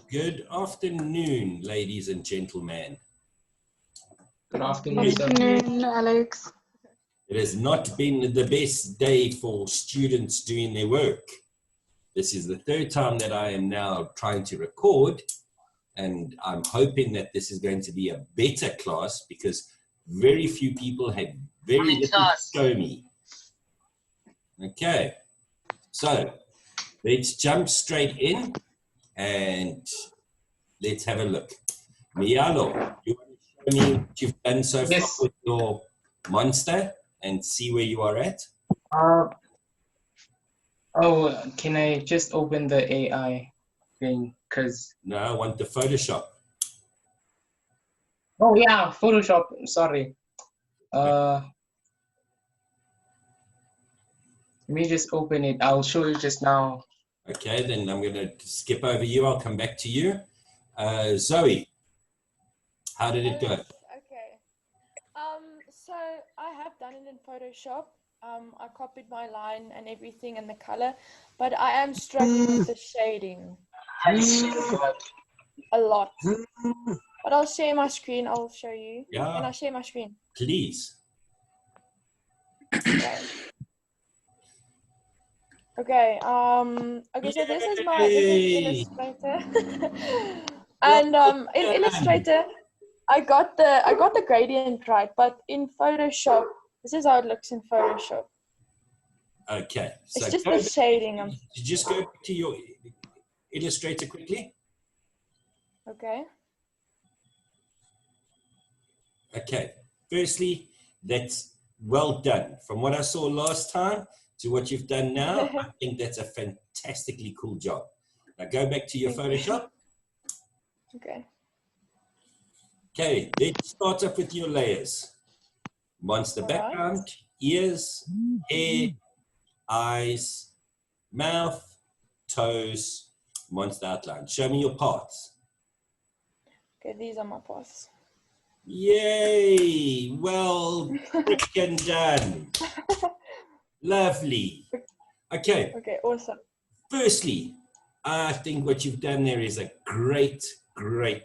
Good afternoon, ladies and gentlemen. Good afternoon, Good sir. afternoon, Alex. It has not been the best day for students doing their work. This is the third time that I am now trying to record, and I'm hoping that this is going to be a better class because very few people had very little to show me. Okay, so let's jump straight in and let's have a look. Mialo, you want to show me what you've done so far with your monster and see where you are at? Can I just open the AI thing? No, I want the Photoshop. Oh yeah, Photoshop. Sorry. Let me just open it. I'll show you just now. Okay, then I'm going to skip over you. I'll come back to you. Zoe, how did it go? Okay. So I have done it in Photoshop. I copied my line and everything and the color, but I am struggling with the shading a lot. But I'll share my screen. I'll show you. Yeah. Can I share my screen? Please. Okay. Okay. Okay. So this is Illustrator, and in Illustrator, I got the gradient right, but in Photoshop, this is how it looks in Photoshop. Okay. So It's just the shading. Just go to your Illustrator quickly. Okay. Okay. Firstly, that's well done. From what I saw last time to what you've done now, I think that's a fantastically cool job. Now go back to your Photoshop. Okay. Okay, let's start off with your layers. Monster background, ears, hair, eyes, mouth, toes, monster outline. Show me your parts. Okay, these are my parts. Yay! Well freaking done. Lovely. Okay. Okay, awesome. Firstly, I think what you've done there is a great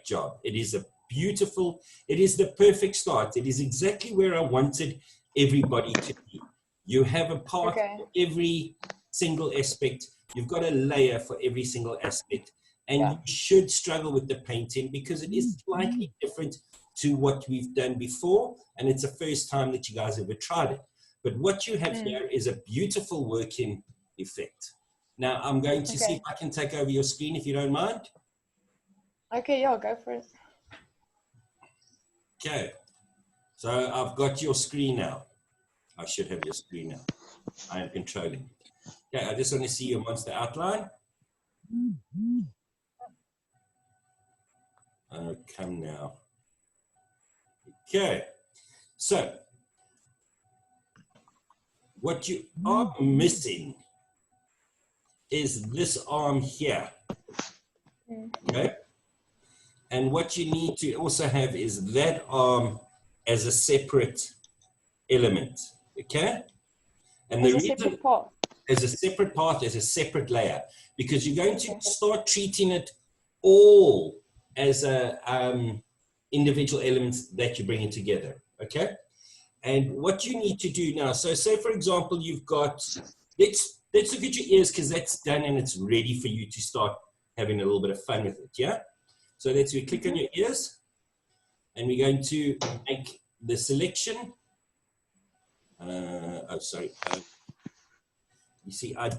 job. It is a beautiful, it is the perfect start. It is exactly where I wanted everybody to be. You have a part for every single aspect. You've got a layer for every single aspect. And you should struggle with the painting because it is slightly different to what we've done before. And it's the first time that you guys ever tried it. But what you have here is a beautiful working effect. Now I'm going to see if I can take over your screen if you don't mind. Okay, yeah, go for it. Okay, so I've got your screen now. I should have your screen now. I am controlling it. Okay, I just want to see your monster outline. Come now. Okay, so what you are missing is this arm here. Okay. And what you need to also have is that arm as a separate element, okay? And the reason as a separate part, as a separate layer, because you're going to start treating it all as a individual elements that you're bringing together, okay? And what you need to do now, so say for example, you've got, let's look at your ears because that's done and it's ready for you to start having a little bit of fun with it, yeah? So let's click on your ears and we're going to make the selection. Oh, sorry. You see, I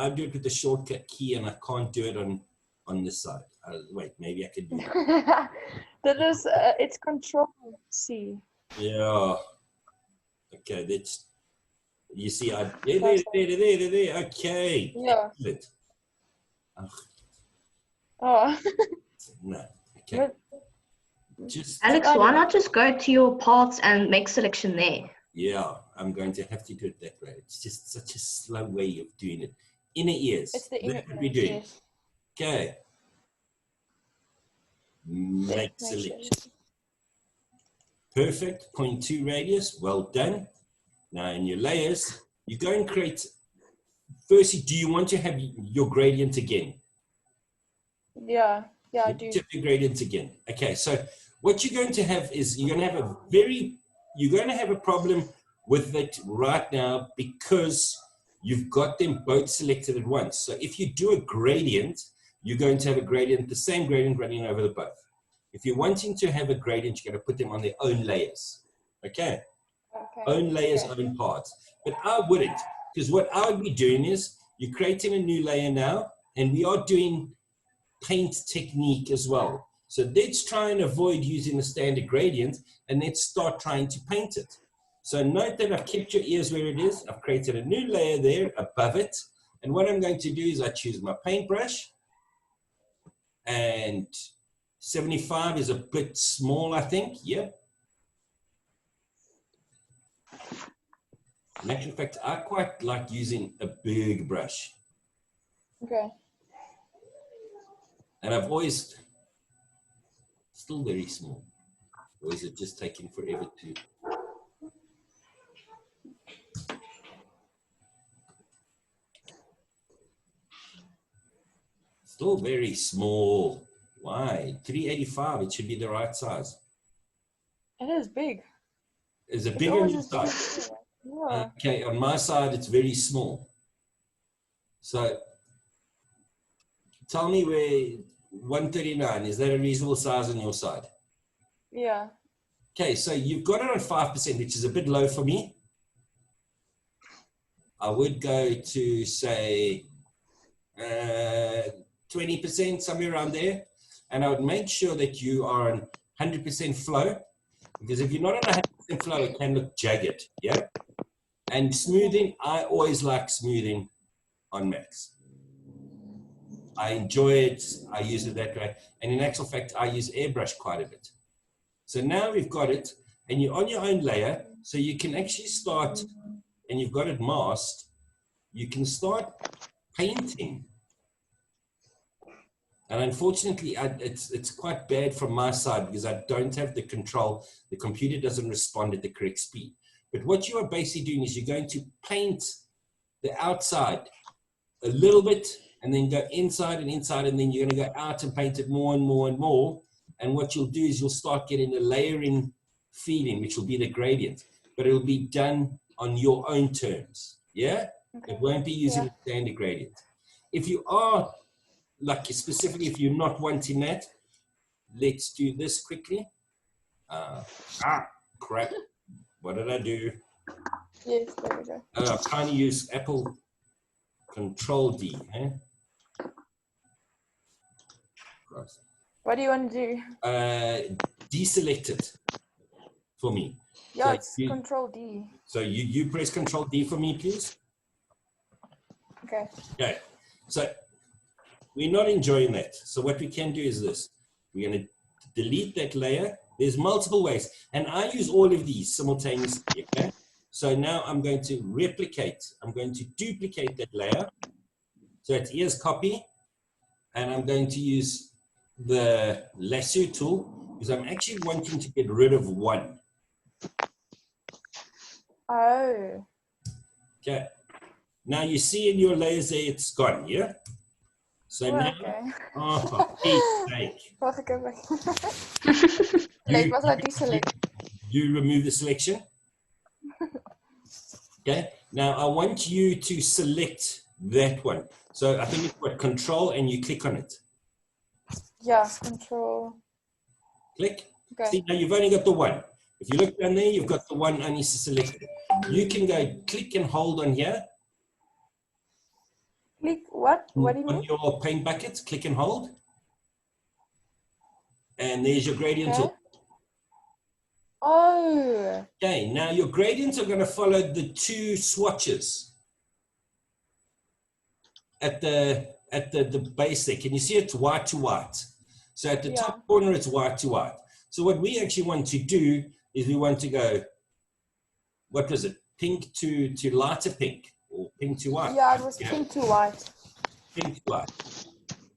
do it with the shortcut key and I can't do it on this side. Wait, maybe I can do that. That is, it's Control C. Yeah. Okay, that's, you see, there. Okay. Yeah. Excellent. Oh. No. Okay. Just Alex, why not just go to your parts and make selection there? Yeah, I'm going to have to do it that way. It's just such a slow way of doing it. Inner ears. It's the inner That's what we're doing. Yes. Okay. Make selection. Perfect. 0.2 radius. Well done. Now in your layers, you go and create. Firstly, do you want to have your gradient again? Yeah, Yeah, I You do. need to have your gradient again. Okay, so what you're going to have is you're going to have a problem with it right now because you've got them both selected at once. So if you do a gradient, you're going to have a gradient, the same gradient running over the both. If you're wanting to have a gradient, you're going to put them on their own layers. Okay? Okay. Own layers, Okay. own parts. But I wouldn't, because what I would be doing is you're creating a new layer now, and we are doing paint technique as well. So let's try and avoid using the standard gradient, and let's start trying to paint it. So note that I've kept your ears where it is. I've created a new layer there above it. And what I'm going to do is I choose my paintbrush, and 75 is a bit small, I think. Yep. In actual fact, I quite like using a big brush. Okay. And I've always, still very small. Or is it just taking forever to? Still very small. Why? 385, it should be the right size. It is big. Is it It's bigger on always your just side? yeah. Okay, on my side, it's very small. So tell me where 139, is that a reasonable size on your side? Yeah. Okay, so you've got it on 5%, which is a bit low for me. I would go to say 20%, somewhere around there. And I would make sure that you are on 100% flow, because if you're not on 100% flow, it can look jagged, yeah? And smoothing, I always like smoothing on max. I enjoy it, I use it that way. And in actual fact, I use airbrush quite a bit. So now we've got it, and you're on your own layer, so you can actually start, and you've got it masked, you can start painting. And unfortunately, it's quite bad from my side because I don't have the control. The computer doesn't respond at the correct speed. But what you are basically doing is you're going to paint the outside a little bit, and then go inside and inside, and then you're going to go out and paint it more and more and more. And what you'll do is you'll start getting a layering feeling, which will be the gradient, but it'll be done on your own terms. Yeah? Okay. It won't be using a standard gradient. If you are, like specifically if you're not wanting that, let's do this quickly. Crap. What did I do? Yes, there we go. I'm trying to use Apple Control D. Eh? Christ. What do you want to do? Deselect it for me. Yeah, So it's you- Control D. So you press Control D for me, please. Okay. Okay. So we're not enjoying that. So what we can do is this. We're going to delete that layer. There's multiple ways. And I use all of these simultaneously. Okay. So now I'm going to replicate. I'm going to duplicate that layer. So it's here's copy. And I'm going to use the lasso tool because I'm actually wanting to get rid of one. Oh. Okay. Now you see in your layers there, it's gone, yeah? So now, Okay. oh, for Pete's sake. Wacht, ik heb Leek was wat die select. You remove the selection. Okay. Now I want you to select that one. So I think it's what, Control, and you click on it. Yeah, Control. Click. Okay. See, now you've only got the one. If you look down there, you've got the one only selected. You can go click and hold on here. Click what? What do you On mean? your paint buckets, click and hold. And there's your gradient Okay. tool. Oh. Okay, now your gradients are going to follow the two swatches at the base there. Can you see it's white to white? So at the top corner, it's white to white. So what we actually want to do is we want to go, what was it? Pink to lighter pink, or pink to white. Yeah, it was pink to white. Pink to white.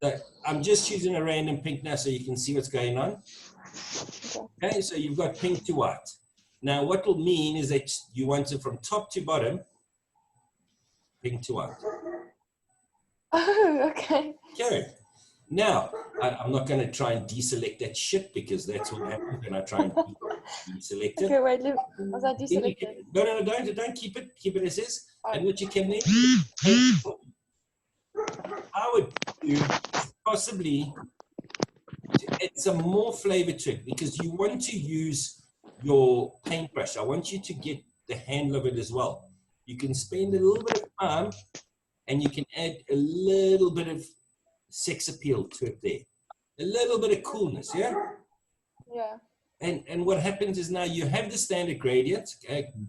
So I'm just choosing a random pink now so you can see what's going on. Okay, so you've got pink to white. Now what will mean is that you want it from top to bottom, pink to white. Oh, okay. Okay. Now, I'm not going to try and deselect that shit because that's what happens when I try and deselect it. Okay, wait, was I Then you deselected? can- No, don't keep it as is. Oh. And what you can then I would do is possibly to add some more flavor to it because you want to use your paintbrush. I want you to get the handle of it as well. You can spend a little bit of time and you can add a little bit of sex appeal to it there. A little bit of coolness, yeah? Yeah. And what happens is now you have the standard gradient.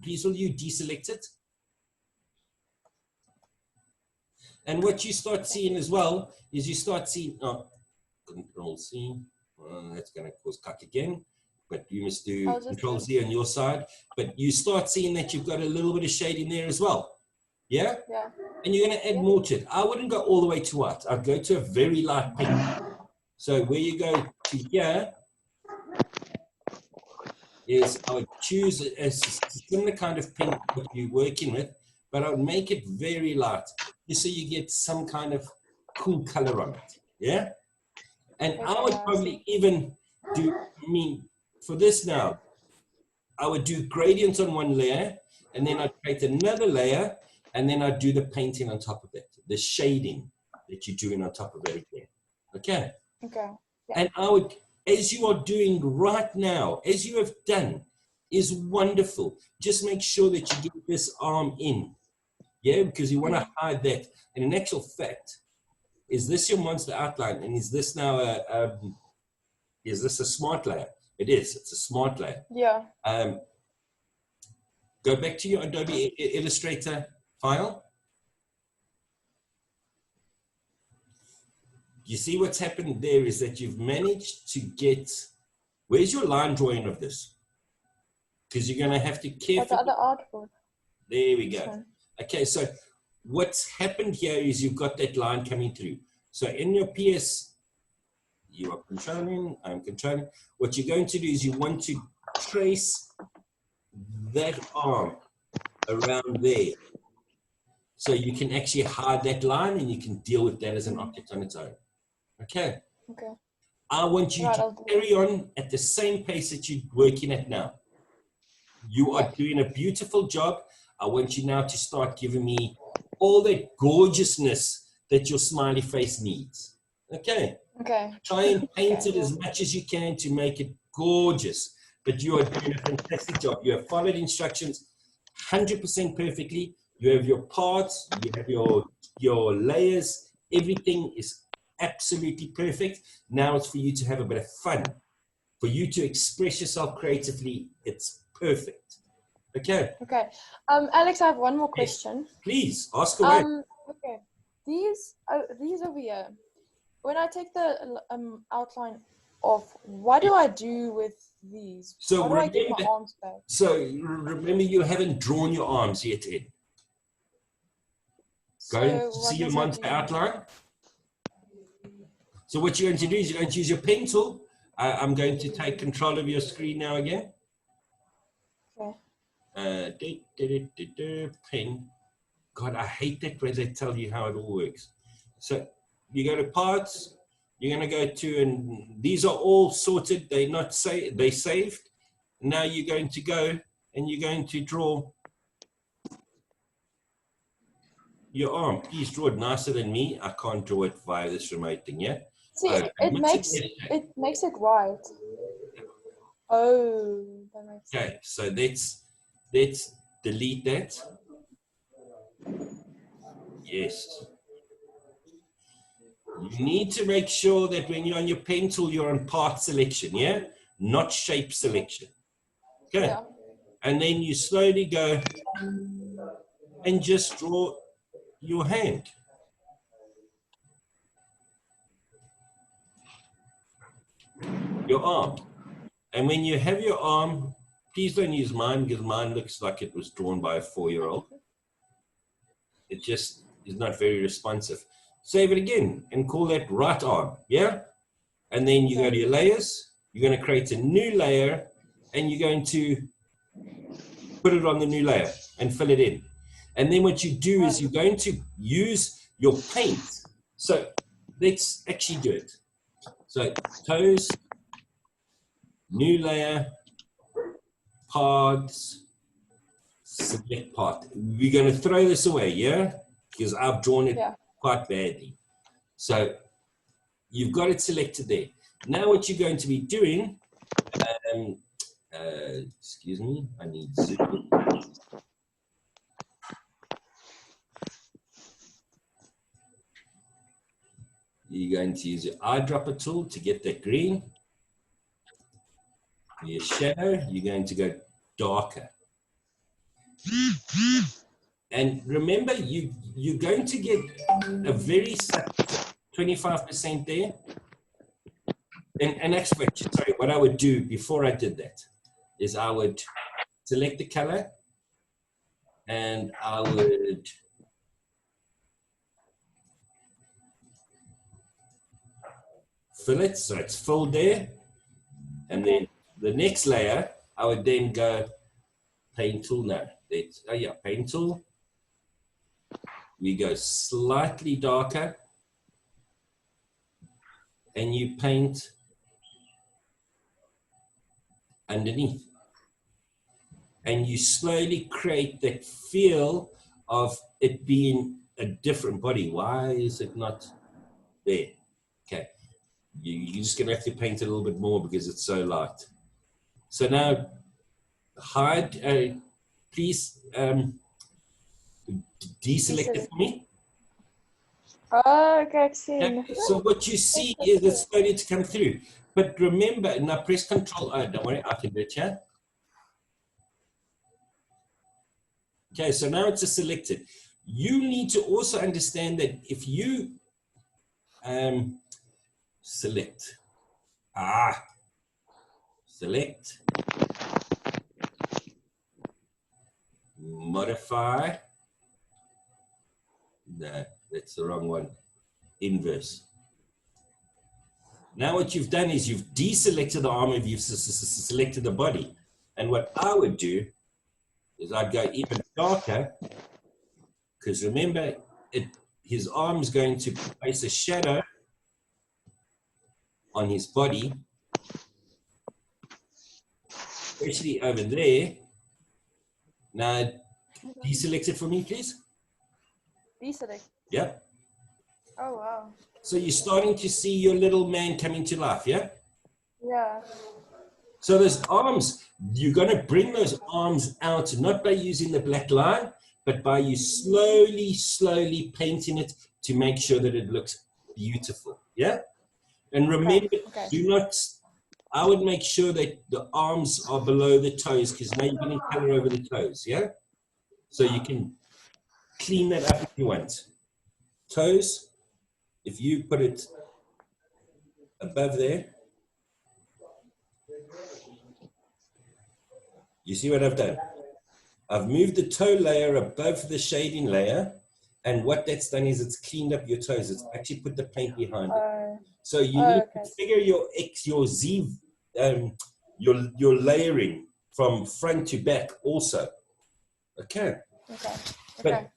Please will you deselect it? And what you start seeing as well is you start seeing, oh, Control C, that's going to cause cuck again, but you must do Control Z on your side. But you start seeing that you've got a little bit of shade in there as well. Yeah? Yeah. And you're going to add more to it. I wouldn't go all the way to white. I'd go to a very light pink. So where you go to here is I would choose a similar kind of pink that you're working with, but I would make it very light just so you get some kind of cool color on it. Yeah? And I would probably even do, for this now, I would do gradients on one layer, and then I'd create another layer, and then I'd do the painting on top of it, the shading that you're doing on top of it again. Okay? Okay. Yeah. And I would, as you are doing right now, as you have done, is wonderful. Just make sure that you get this arm in. Yeah, because you want to hide that. And in actual fact, is this your monster outline? And is this now is this a smart layer? It is. It's a smart layer. Yeah. Go back to your Adobe Illustrator file. You see what's happened there is that you've managed to get, where's your line drawing of this? Because you're going to have to carefully. The other artboard. There we go. Okay, so what's happened here is you've got that line coming through. So in your PS, you are controlling, I'm controlling. What you're going to do is you want to trace that arm around there. So you can actually hide that line and you can deal with that as an object on its own. Okay? Okay. I want you to carry on at the same pace that you're working at now. You are doing a beautiful job. I want you now to start giving me all that gorgeousness that your smiley face needs. Okay? Okay. Try and paint it as much as you can to make it gorgeous. But you are doing a fantastic job. You have followed instructions 100% perfectly. You have your parts, you have your layers. Everything is absolutely perfect. Now it's for you to have a bit of fun. For you to express yourself creatively, it's perfect. Okay. Okay. Alex, I have one more question. Yes. Please, ask away. Okay. These over here, when I take the outline off, what do I do with these? So How do I get my arms back? So remember, you haven't drawn your arms yet, Ed. Go and see your monster outline. So what you're going to do is you're going to use your pen tool. I'm going to take control of your screen now again. Okay. Pen. God, I hate that where they tell you how it all works. So you go to parts. You're going to go to, and these are all sorted. They're not saved. They saved. Now you're going to go and you're going to draw your arm. Please draw it nicer than me. I can't draw it via this remote thing, yeah? See, it makes it white. Oh, that makes sense. Okay, so let's delete that. Yes. You need to make sure that when you're on your pen tool, you're on part selection, yeah? Not shape selection. Okay. Yeah. And then you slowly go and just draw your hand. Your arm. And when you have your arm, please don't use mine because mine looks like it was drawn by a 4-year-old. It just is not very responsive. Save it again and call that right arm, yeah? And then you go to your layers. You're going to create a new layer and you're going to put it on the new layer and fill it in. And then what you do is you're going to use your paint. So let's actually do it. So toes, new layer, paths, select path. We're going to throw this away, yeah? Because I've drawn it quite badly. So you've got it selected there. Now what you're going to be doing, excuse me, I need zoom. You're going to use your eyedropper tool to get that green. Your shadow, you're going to go darker. And remember, you're going to get a very subtle 25% there. And actually, sorry, what I would do before I did that is I would select the color and I would fill it so it's filled there. And then the next layer, I would then go paint tool. No, oh yeah, paint tool. We go slightly darker and you paint underneath. And you slowly create that feel of it being a different body. Why is it not there? Okay, you're just gonna have to paint it a little bit more because it's so light. So now, hide, please deselect it for me. Oh, okay, I've seen. Okay, so what you see is it's starting to come through. But remember, now press Control O. Don't worry, I can do it, yeah? Okay, so now it's selected. You need to also understand that if you select, select, modify, no, that's the wrong one, inverse. Now what you've done is you've deselected the arm and you've selected the body. And what I would do is I'd go even darker, because remember, his arm is going to place a shadow on his body, especially over there. Now, deselect it for me, please. Deselect. Yep. Oh, wow. So you're starting to see your little man coming to life, yeah? Yeah. So those arms, you're going to bring those arms out, not by using the black line, but by you slowly painting it to make sure that it looks beautiful, yeah? And remember, do not, I would make sure that the arms are below the toes, because now you're going to color over the toes, yeah? So you can clean that up if you want. Toes, if you put it above there, you see what I've done? I've moved the toe layer above the shading layer, and what that's done is it's cleaned up your toes. It's actually put the paint behind it. So you need to figure your X, your Z, your layering from front to back also. Okay. But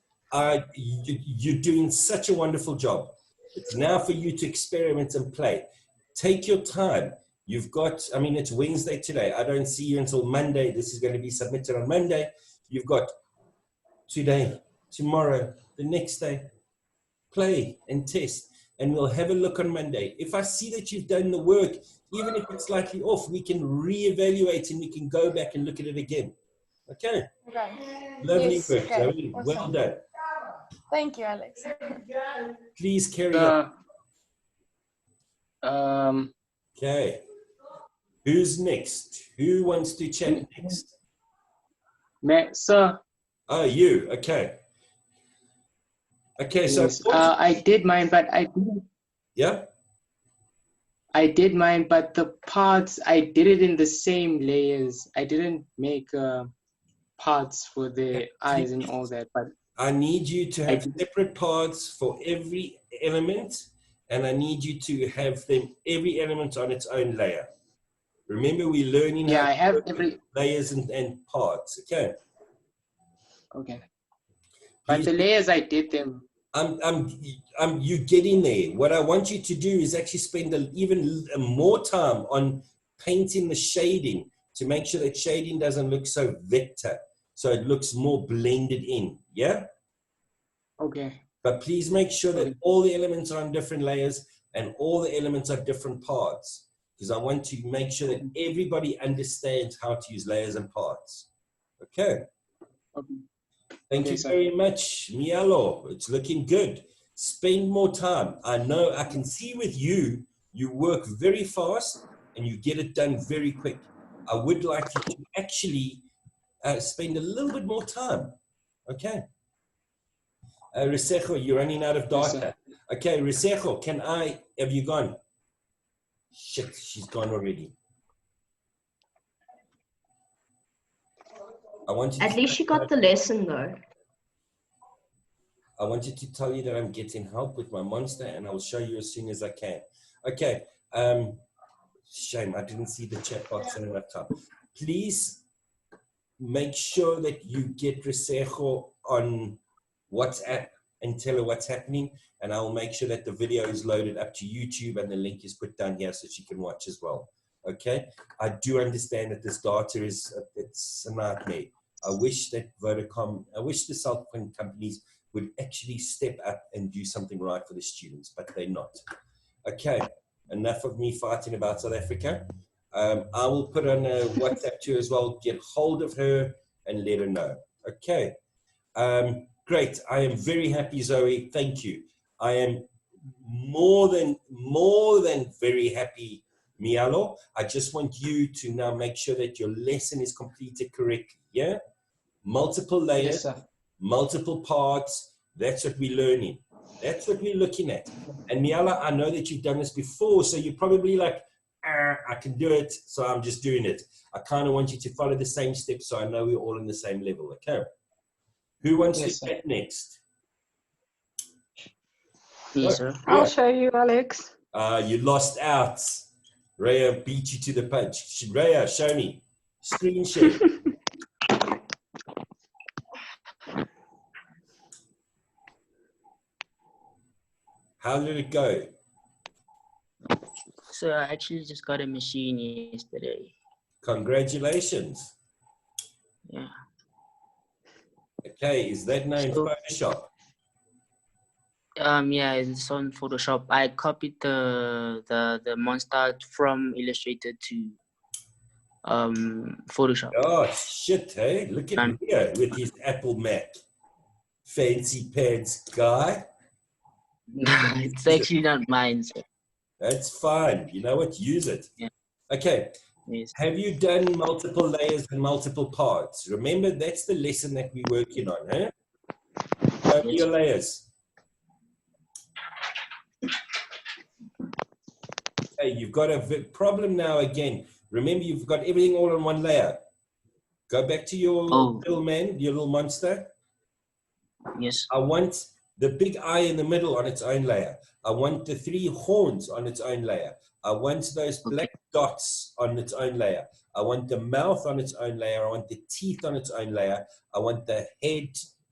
you're doing such a wonderful job. It's now for you to experiment and play. Take your time. You've got, I mean, it's Wednesday today. I don't see you until Monday. This is going to be submitted on Monday. You've got today, tomorrow, the next day. Play and test. And we'll have a look on Monday. If I see that you've done the work, even if it's slightly off, we can reevaluate and we can go back and look at it again. Okay? Lovely work, Zoe. Awesome. Well done. Thank you, Alex. Please carry on. Okay. Who's next? Who wants to chat next? Sir. Oh, you. Okay. Okay, so yes. I did mine, but I didn't. Yeah. I did mine, but the parts I did it in the same layers. I didn't make parts for the eyes and all that. But I need you to have separate parts for every element, and I need you to have them every element on its own layer. Remember, we're learning how I have every layers and parts. Okay. Okay. But the layers I did them you getting there. What I want you to do is actually spend even more time on painting the shading to make sure that shading doesn't look so vector, so it looks more blended in. Yeah. Okay. But please make sure that all the elements are on different layers and all the elements are different parts, because I want to make sure that everybody understands how to use layers and parts. Okay. Okay. Thank you very much, Mialo. It's looking good. Spend more time. I know I can see with you, you work very fast and you get it done very quick. I would like you to actually spend a little bit more time. Okay. Risejo, you're running out of data. Okay, Risejo, have you gone? Shit, she's gone already. At least she got the lesson though. I wanted to tell you that I'm getting help with my monster and I'll show you as soon as I can. Okay, shame, I didn't see the chat box in enough time. Please make sure that you get Risejo on WhatsApp and tell her what's happening, and I'll make sure that the video is loaded up to YouTube and the link is put down here so she can watch as well. Okay, I do understand that this data it's a nightmare. I wish that Vodacom, I wish the cell phone companies would actually step up and do something right for the students, but they're not. Okay, enough of me fighting about South Africa. I will put on a WhatsApp to her as well, get hold of her and let her know. Okay, great. I am very happy, Zoe. Thank you. I am more than very happy, Mialo. I just want you to now make sure that your lesson is completed correctly. Yeah, multiple layers, Yes, sir. multiple parts. That's what we're learning. That's what we're looking at. And Miala, I know that you've done this before, so you're probably like, I can do it, so I'm just doing it. I kind of want you to follow the same steps so I know we're all on the same level. Okay. Who wants to get next? Me, sir. I'll show you, Alex. You lost out. Rhea beat you to the punch. Rhea, show me. Screen share. How did it go? So I actually just got a machine yesterday. Congratulations. Yeah. Okay, is that named So- Photoshop? Yeah, it's on Photoshop. I copied the monster from Illustrator to Photoshop. Oh, shit, hey? Look at Rhea with his Apple Mac. Fancy pants guy. It's actually not mine, sir. That's fine. You know what? Use it. Yeah. Okay. Yes. Have you done multiple layers and multiple parts? Remember, that's the lesson that we're working on, huh? Show me your layers. Okay, you've got a problem now again. Remember, you've got everything all on one layer. Go back to your little man, your little monster. Yes. I want the big eye in the middle on its own layer. I want the 3 horns on its own layer. I want those black dots on its own layer. I want the mouth on its own layer. I want the teeth on its own layer. I want the head,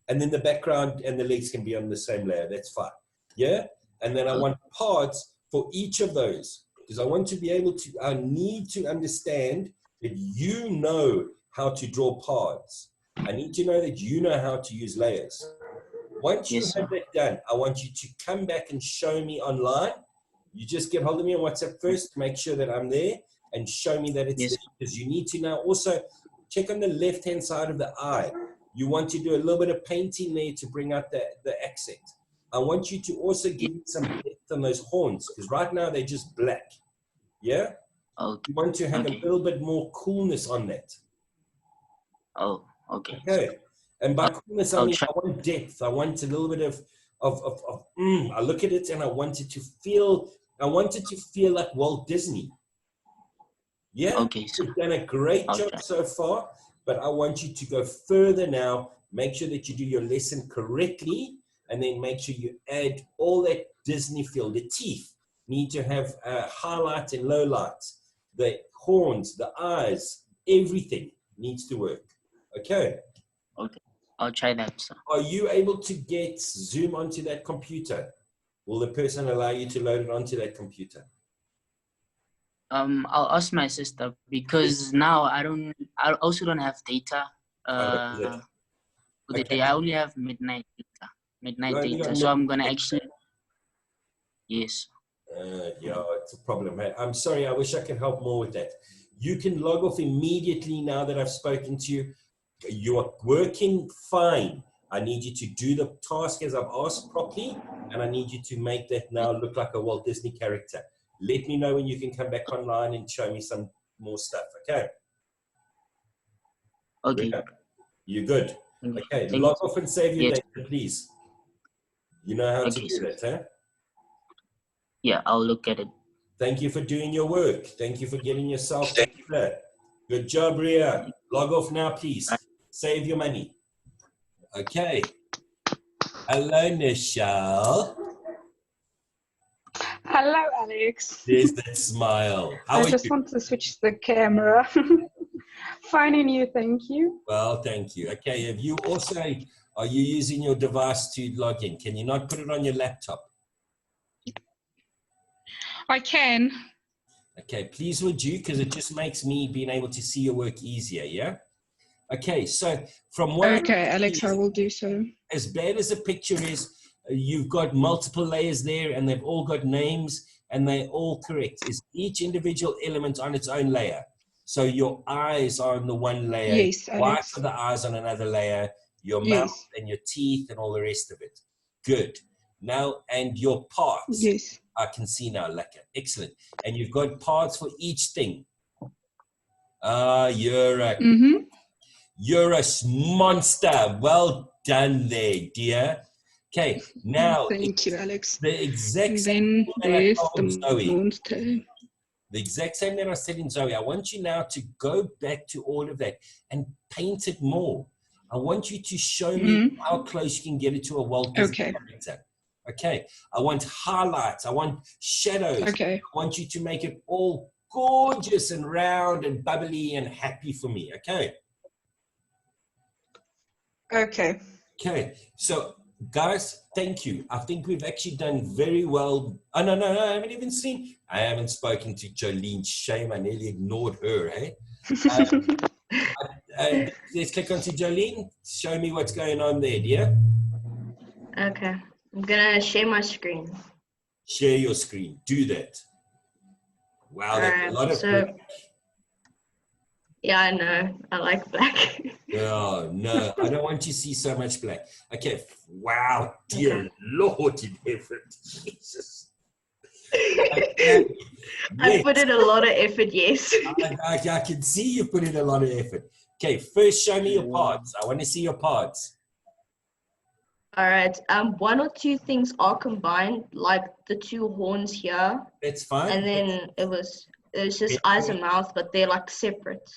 and then the background and the legs can be on the same layer. That's fine. Yeah? And then I want parts for each of those, because I want to be able to, I need to understand that you know how to draw parts. I need to know that you know how to use layers. Once you have that done, I want you to come back and show me online. You just get hold of me on WhatsApp first to make sure that I'm there and show me that it's there, because you need to now also check on the left-hand side of the eye. You want to do a little bit of painting there to bring out the accent. I want you to also give me some depth on those horns, because right now they're just black. Yeah? You want to have a little bit more coolness on that. Oh, okay. Okay. And by coolness, I mean, I want depth. I want a little bit of I look at it and I want it to feel like Walt Disney. Yeah? Okay. You've done a great job so far, but I want you to go further now. Make sure that you do your lesson correctly, and then make sure you add all that Disney feel. The teeth need to have highlights and lowlights. The horns, the eyes, everything needs to work. Okay? I'll try that, sir. Are you able to get Zoom onto that computer? Will the person allow you to load it onto that computer? I'll ask my sister because now I also don't have data. Oh, is it? For the Okay. day. I only have midnight You only got data. So I'm gonna midnight actually, yes. Yeah, it's a problem. Hey, I'm sorry. I wish I could help more with that. You can log off immediately now that I've spoken to you. You are working fine. I need you to do the task as I've asked properly, and I need you to make that now look like a Walt Disney character. Let me know when you can come back online and show me some more stuff, okay? Okay. Yeah. You good? Okay, Thank log you. off and save your Yes. data, please. You know how to Okay, do sir. that, huh? Yeah, I'll look at it. Thank you for doing your work. Thank you for getting yourself together. Good job, Ria. Log off now, please. Save your money. Okay. Hello, Nichelle. Hello, Alex. There's that smile. How I are just you? want to switch the camera. Fine, and you, thank you. Well, thank you. Okay, have you also, are you using your device to log in? Can you not put it on your laptop? I can. Okay, please would you, because it just makes me being able to see your work easier, yeah? Okay, so from what Okay, I Alex, see, I will do so. as bad as the picture is, you've got multiple layers there and they've all got names and they're all correct. Is each individual element on its own layer? So your eyes are on the one layer, Yes, white Alex. for the eyes on another layer, your mouth Yes, and your teeth and all the rest of it. Good. Now, and your parts, yes. I can see now, lekker. Excellent. And you've got parts for each thing. You're a monster. Well done there, dear. Okay, now Thank you, Alex. the exact same Then thing that I there's told the Zoe. monster. The exact same that I said in Zoe. I want you now to go back to all of that and paint it more. I want you to show me how close you can get it to a Walt Disney Okay. character. Okay. I want highlights. I want shadows. Okay. I want you to make it all gorgeous and round and bubbly and happy for me. Okay. Okay. Okay. So, guys, thank you. I think we've actually done very well. Oh, no, I haven't even seen. I haven't spoken to Jolene. Shame, I nearly ignored her, eh? Let's click onto Jolene. Show me what's going on there, dear. Okay. I'm gonna share my screen. Share your screen. Do that. Wow, that's a lot of so yeah, I know. I like black. Oh, no, I don't want to see so much black. Okay, wow, dear Okay. Lord in heaven. Jesus. I put in a lot of effort, yes. I can see you put in a lot of effort. Okay, first show me your parts. I want to see your parts. All right. One or two things are combined, like the two horns here, That's fine. and then it was just eyes and mouth, but they're like separate.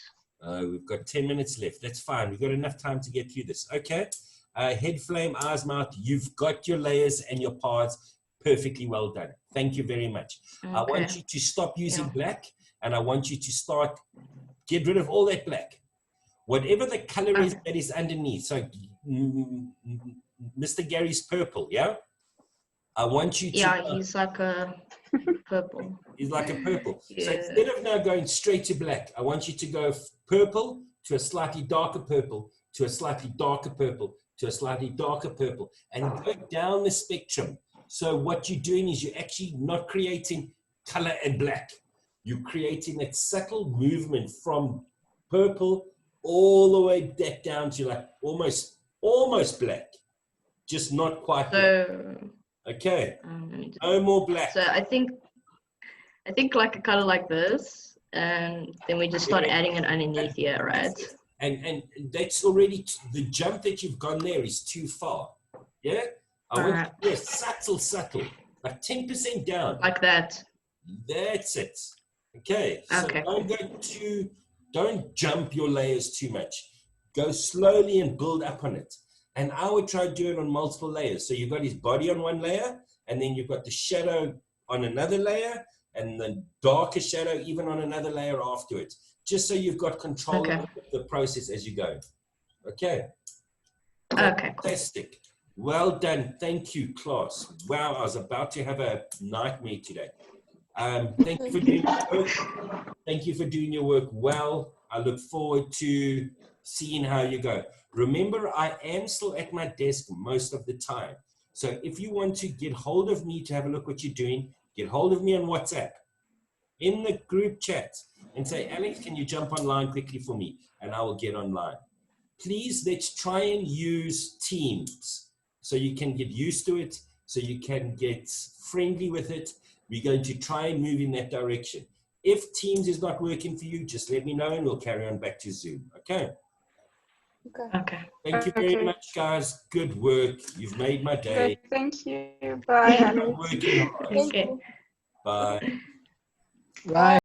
We've got 10 minutes left. That's fine. We've got enough time to get through this. Okay. Head, flame, eyes, mouth. You've got your layers and your parts perfectly well done. Thank you very much. Okay. I want you to stop using black, and I want you to start, get rid of all that black. Whatever the color is that is underneath. So Mr. Gary's purple, yeah? I want you to... Yeah, he's like a purple. He's like a purple. Yeah. So instead of now going straight to black, I want you to go purple to a slightly darker purple, to a slightly darker purple, to a slightly darker purple, and go down the spectrum. So what you're doing is you're actually not creating color and black. You're creating that subtle movement from purple all the way back down to like almost black, just not quite black. So Okay, no more black. So I think like a color like this, and then we just start adding it underneath here, right? And that's already, the jump that you've gone there is too far. Yeah? I want you to go subtle, like 10% down. Like that. That's it. Okay. So Okay. don't jump your layers too much. Go slowly and build up on it. And I would try to do it on multiple layers. So you've got his body on one layer, and then you've got the shadow on another layer, and the darker shadow even on another layer afterwards. Just so you've got control of the process as you go. Okay. Okay, cool. Fantastic. Well done. Thank you, class. Wow, I was about to have a nightmare today. Thank you for doing your work. Thank you for doing your work well. I look forward to seeing how you go. Remember, I am still at my desk most of the time. So if you want to get hold of me to have a look what you're doing, get hold of me on WhatsApp in the group chat and say, Alex, can you jump online quickly for me? And I will get online. Please, let's try and use Teams so you can get used to it, so you can get friendly with it. We're going to try and move in that direction. If Teams is not working for you, just let me know and we'll carry on back to Zoom. Okay. Okay. Okay. Thank you very Okay. much, guys. Good work. You've made my day. Good, thank you. Bye, Alex. Working hard. Thank Okay. you. Bye. Bye.